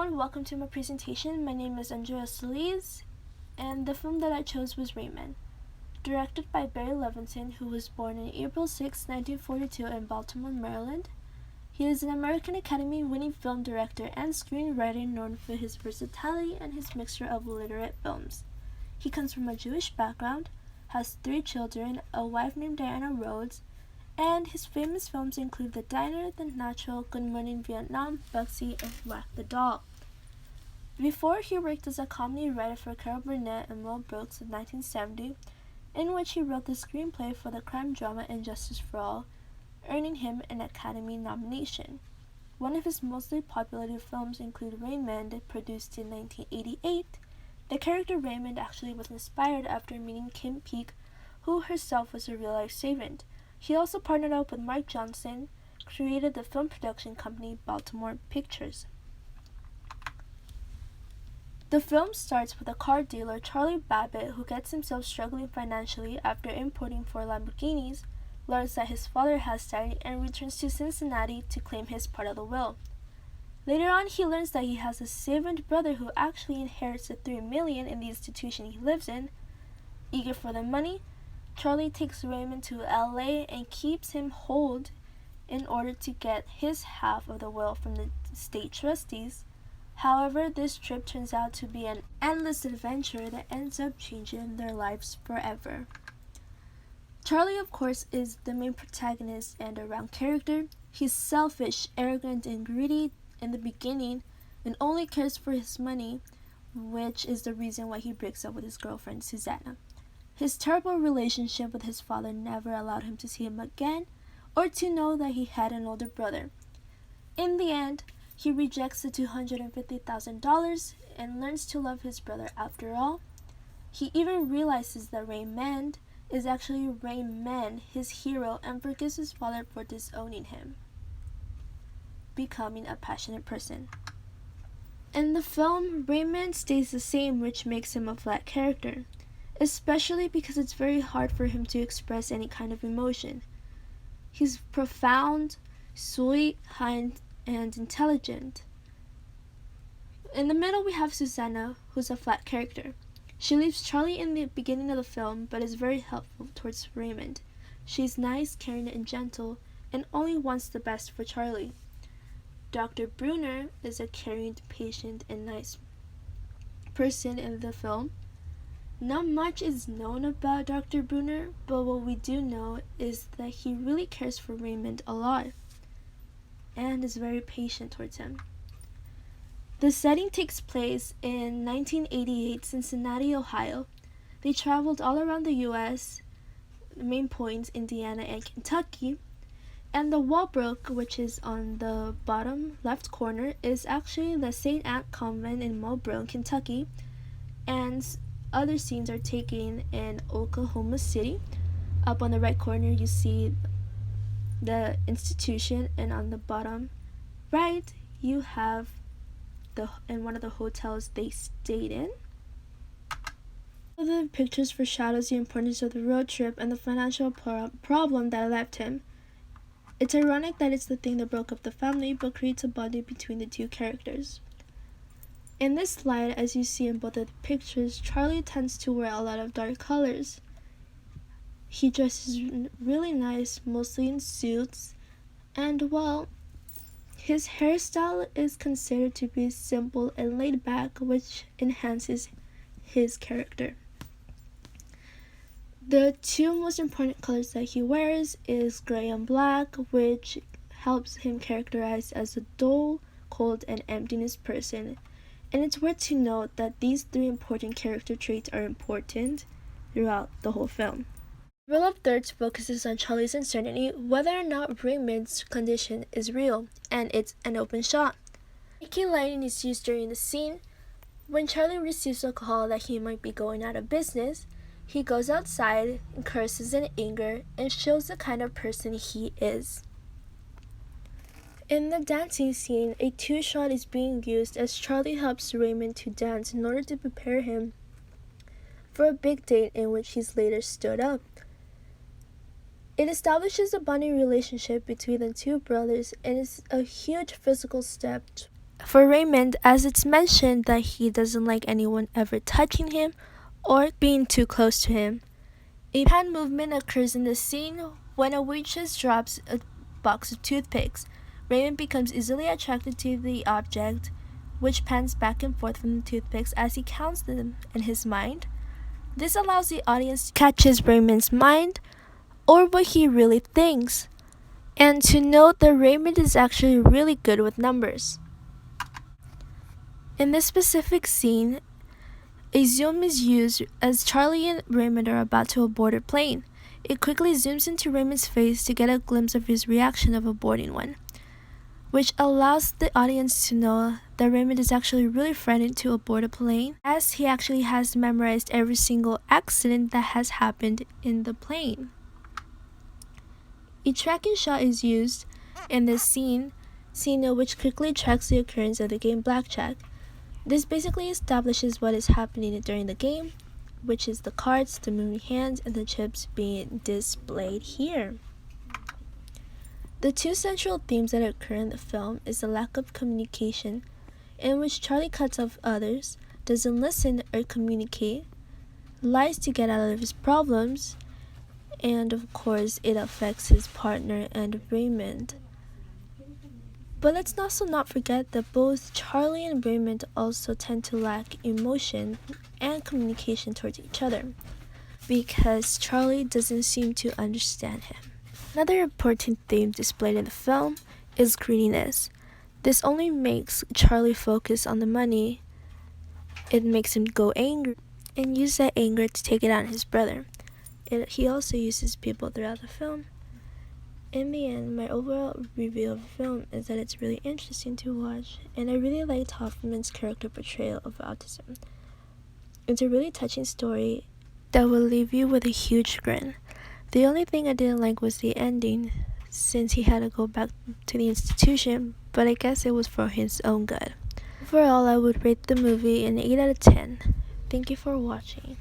everyone, welcome to my presentation. My name is Andrea Solis, and the film that I chose was Raymond, directed by Barry Levinson, who was born on April 6, 1942 in Baltimore, Maryland. He is an American Academy-winning film director and screenwriter known for his versatility and his mixture of literate films. He comes from a Jewish background, has 3 children, a wife named Diana Rhodes, and his famous films include The Diner, The Natural, Good Morning Vietnam, Bugsy, and Whack the Dog. Before, he worked as a comedy writer for Carol Burnett and Mel Brooks in 1970, in which he wrote the screenplay for the crime drama Injustice for All, earning him an Academy nomination. One of his mostly popular films include Raymond, produced in 1988. The character Raymond actually was inspired after meeting Kim Peek, who herself was a real-life servant. He also partnered up with Mark Johnson, created the film production company Baltimore Pictures. The film starts with a car dealer, Charlie Babbitt, who gets himself struggling financially after importing 4 Lamborghinis, learns that his father has died, and returns to Cincinnati to claim his part of the will. Later on, he learns that he has a servant brother who actually inherits the $3 million in the institution he lives in. Eager for the money, Charlie takes Raymond to LA and keeps him hold in order to get his half of the will from the state trustees. However, this trip turns out to be an endless adventure that ends up changing their lives forever. Charlie, of course, is the main protagonist and around character. He's selfish, arrogant, and greedy in the beginning and only cares for his money, which is the reason why he breaks up with his girlfriend, Susanna. His terrible relationship with his father never allowed him to see him again or to know that he had an older brother. In the end, he rejects the $250,000 and learns to love his brother after all. He even realizes that Raymond is actually Rayman, his hero, and forgives his father for disowning him, becoming a passionate person. In the film, Raymond stays the same, which makes him a flat character, especially because it's very hard for him to express any kind of emotion. He's profound, sweet, kind, and intelligent. In the middle, we have Susanna, who's a flat character. She leaves Charlie in the beginning of the film, but is very helpful towards Raymond. She's nice, caring, and gentle, and only wants the best for Charlie. Dr. Brunner is a caring, patient, and nice person in the film. Not much is known about Dr. Brunner, but what we do know is that he really cares for Raymond a lot and is very patient towards him. The setting takes place in 1988, Cincinnati, Ohio. They traveled all around the U.S., the main points, Indiana and Kentucky, and the wall broke, which is on the bottom left corner, is actually the St. Anne Convent in Marlboro, Kentucky, and other scenes are taken in Oklahoma City. Up on the right corner, you see the institution, and on the bottom right, you have in one of the hotels they stayed in. The pictures foreshadows the importance of the road trip and the financial problem that left him. It's ironic that it's the thing that broke up the family, but creates a bonding between the two characters. In this slide, as you see in both of the pictures, Charlie tends to wear a lot of dark colors. He dresses really nice, mostly in suits, and well, his hairstyle is considered to be simple and laid back, which enhances his character. The 2 most important colors that he wears is gray and black, which helps him characterize as a dull, cold, and emptiness person. And it's worth to note that these 3 important character traits are important throughout the whole film. Rule of Thirds focuses on Charlie's uncertainty whether or not Raymond's condition is real, and it's an open shot. Shaky lighting is used during the scene. When Charlie receives a call that he might be going out of business, he goes outside and curses in anger and shows the kind of person he is. In the dancing scene, a 2-shot is being used as Charlie helps Raymond to dance in order to prepare him for a big date in which he's later stood up. It establishes a bonding relationship between the 2 brothers and is a huge physical step For Raymond, as it's mentioned that he doesn't like anyone ever touching him or being too close to him. A pan movement occurs in the scene when a waitress drops a box of toothpicks. Raymond becomes easily attracted to the object, which pans back and forth from the toothpicks as he counts them in his mind. This allows the audience to catch Raymond's mind or what he really thinks, and to note that Raymond is actually really good with numbers. In this specific scene, a zoom is used as Charlie and Raymond are about to board a plane. It quickly zooms into Raymond's face to get a glimpse of his reaction of boarding one, which allows the audience to know that Raymond is actually really frightened to board a plane, as he actually has memorized every single accident that has happened in the plane. A tracking shot is used in this scene which quickly tracks the occurrence of the game blackjack. This basically establishes what is happening during the game, which is the cards, the moving hands, and the chips being displayed here. The two central themes that occur in the film is the lack of communication, in which Charlie cuts off others, doesn't listen or communicate, lies to get out of his problems, and of course it affects his partner and Raymond. But let's also not forget that both Charlie and Raymond also tend to lack emotion and communication towards each other, because Charlie doesn't seem to understand him. Another important theme displayed in the film is greediness. This only makes Charlie focus on the money. It makes him go angry and use that anger to take it out on his brother. He also uses people throughout the film. In the end, my overall review of the film is that it's really interesting to watch, and I really liked Hoffman's character portrayal of autism. It's a really touching story that will leave you with a huge grin. The only thing I didn't like was the ending, since he had to go back to the institution, but I guess it was for his own good. Overall, I would rate the movie an 8 out of 10. Thank you for watching.